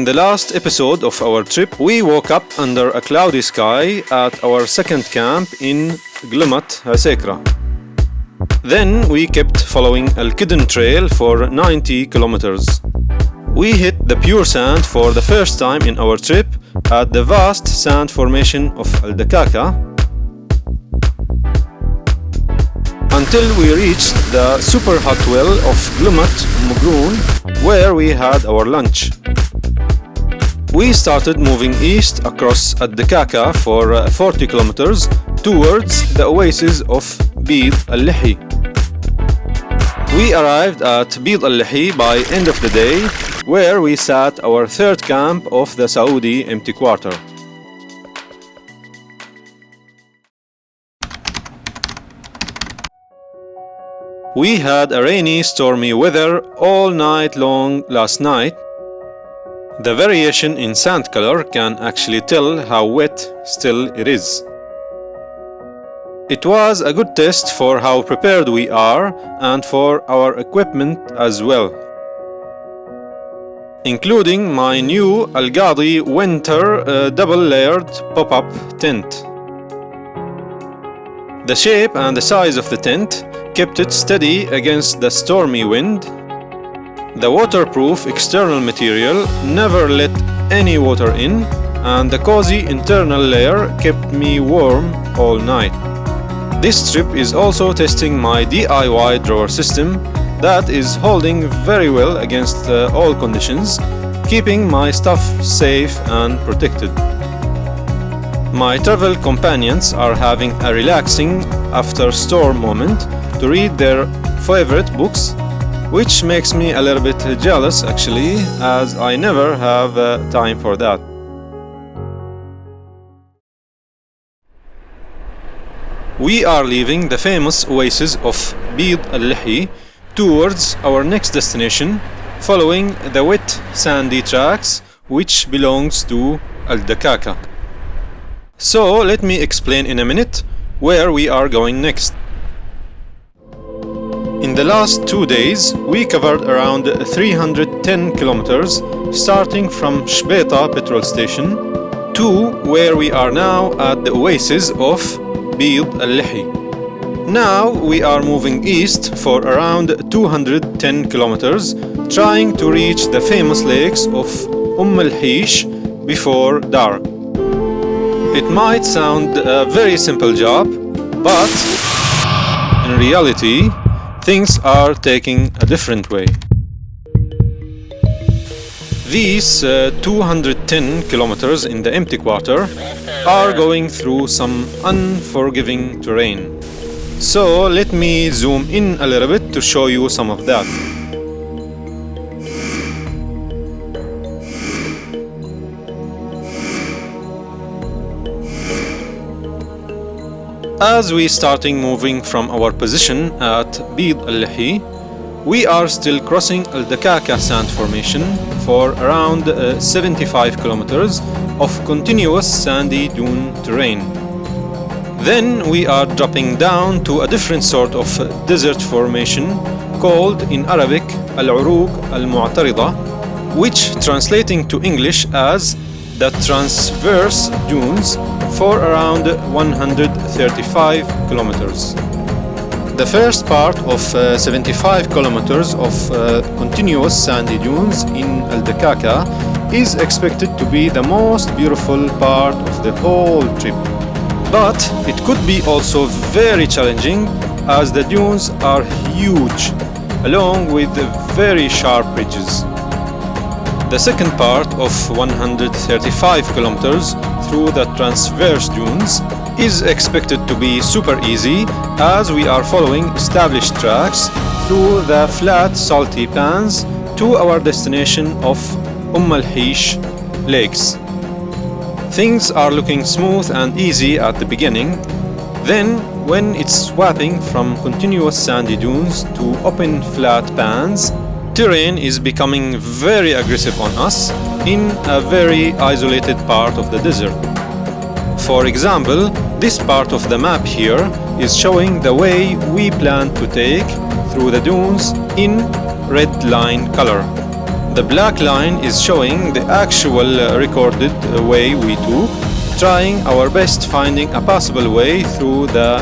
In the last episode of our trip, we woke up under a cloudy sky at our second camp in Glumat Hasekra. Then we kept following Al Kidden Trail for 90 kilometers. We hit the pure sand for the first time in our trip at the vast sand formation of Al Dakaka, until we reached the super hot well of Glumat Mugroon, where we had our lunch. We started moving east across Al Dakaka for 40 kilometers towards the oasis of Bid al-Lihi. We arrived at Bid al-Lihi by end of the day, where we sat our third camp of the Saudi empty quarter. We had a rainy, stormy weather all night long last night. The variation in sand color can actually tell how wet still it is. It was a good test for how prepared we are and for our equipment as well, including my new Al Ghadi winter double-layered pop-up tent. The shape and the size of the tent kept it steady against the stormy wind. The waterproof external material never let any water in, and the cozy internal layer kept me warm all night. This trip is also testing my DIY drawer system that is holding very well against all conditions, keeping my stuff safe and protected. My travel companions are having a relaxing after storm moment to read their favorite books, which makes me a little bit jealous actually, as I never have time for that. We are leaving the famous oasis of Bid al-Lihi towards our next destination, following the wet sandy tracks which belongs to Al Dakaka. So let me explain in a minute where we are going next. In the last 2 days, we covered around 310 kilometers, starting from Shbeta petrol station to where we are now at the oasis of Bid al-Lihi. Now we are moving east for around 210 kilometers, trying to reach the famous lakes of al-Hish before dark. It might sound a very simple job, but in reality, things are taking a different way. These 210 kilometers in the empty quarter are going through some unforgiving terrain. So let me zoom in a little bit to show you some of that. As we starting moving from our position at Bid al-Lihi, we are still crossing Al Dakaka sand formation for around 75 kilometers of continuous sandy dune terrain. Then we are dropping down to a different sort of desert formation called in Arabic Al-Uruq Al-Mu'tarida, which translating to English as the transverse dunes for around 135 kilometers. The first part of 75 kilometers of continuous sandy dunes in Al Dakaka is expected to be the most beautiful part of the whole trip. But it could be also very challenging as the dunes are huge, along with very sharp ridges. The second part of 135 kilometers through the transverse dunes is expected to be super easy, as we are following established tracks through the flat salty pans to our destination of al-Hish lakes. Things are looking smooth and easy at the beginning. Then, when it's swapping from continuous sandy dunes to open flat pans, terrain is becoming very aggressive on us in a very isolated part of the desert. For example, this part of the map here is showing the way we plan to take through the dunes in red line color. The black line is showing the actual recorded way we took, trying our best finding a possible way through the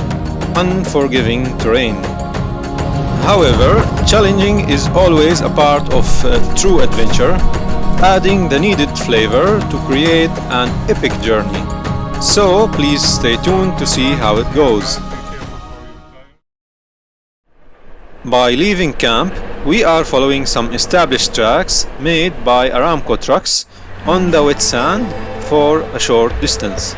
unforgiving terrain. However, challenging is always a part of true adventure, adding the needed flavor to create an epic journey. So please stay tuned to see how it goes. By leaving camp, we are following some established tracks made by Aramco trucks on the wet sand for a short distance.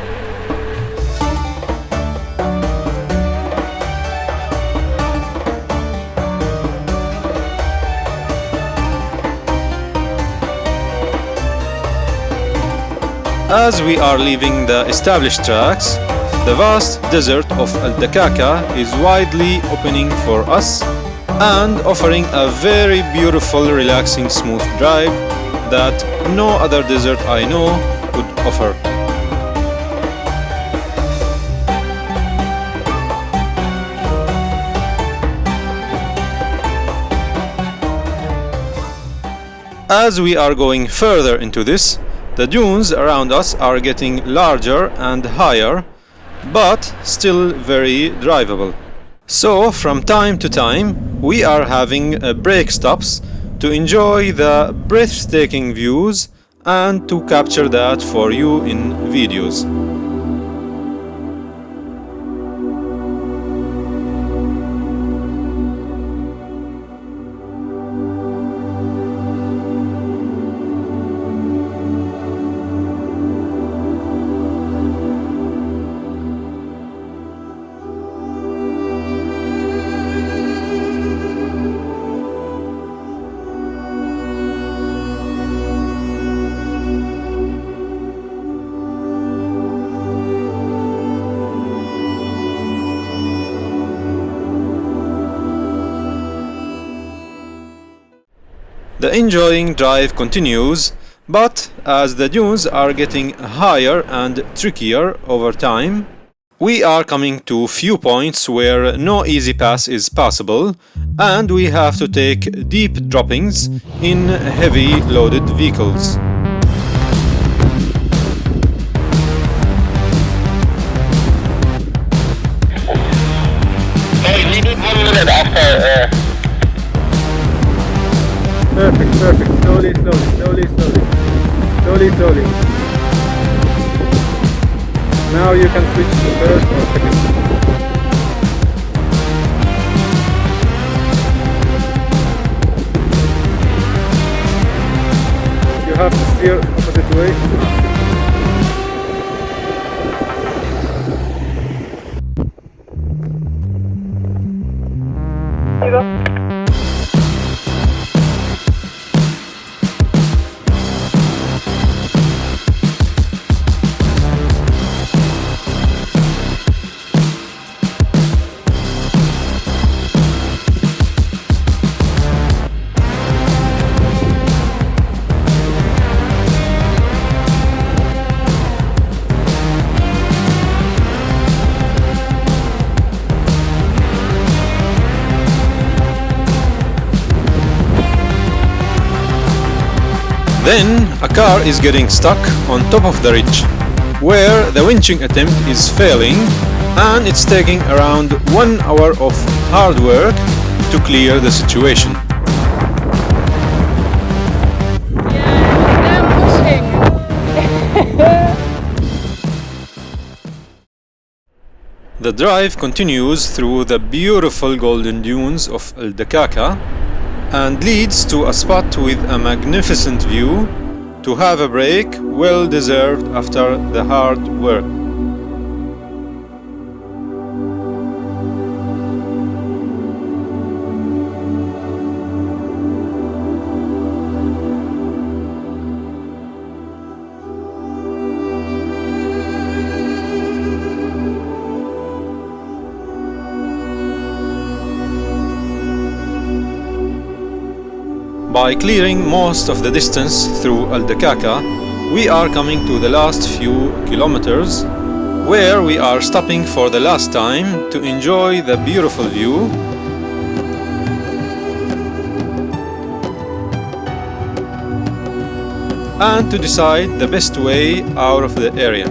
As we are leaving the established tracks, the vast desert of Al-Dakaka is widely opening for us and offering a very beautiful, relaxing, smooth drive that no other desert I know could offer. As we are going further into this, the dunes around us are getting larger and higher, but still very drivable. So from time to time we are having break stops to enjoy the breathtaking views and to capture that for you in videos. The enjoying drive continues, but as the dunes are getting higher and trickier over time, we are coming to few points where no easy pass is possible and we have to take deep droppings in heavy loaded vehicles. Hey, we need 1 minute after. Perfect. Slowly. Now you can switch to first or second. You have to steer opposite way. Then a car is getting stuck on top of the ridge, where the winching attempt is failing and it's taking around 1 hour of hard work to clear the situation. The drive continues through the beautiful golden dunes of Al-Dakaka and leads to a spot with a magnificent view to have a break well deserved after the hard work. By clearing most of the distance through Al-Dakaka, we are coming to the last few kilometers, where we are stopping for the last time to enjoy the beautiful view. and to decide the best way out of the area.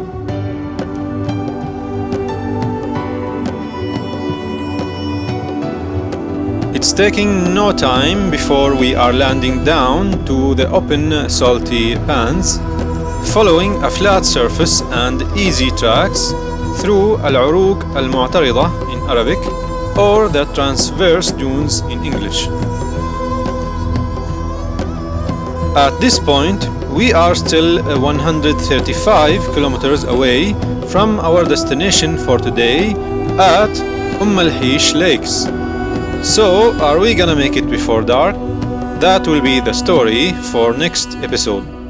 It's taking no time before we are landing down to the open salty pans, following a flat surface and easy tracks through Al-Uruq Al-Mu'tarida in Arabic or the transverse dunes in English. At this point, we are still 135 kilometers away from our destination for today at Al-Hish Lakes. So, are we gonna make it before dark? That will be the story for next episode.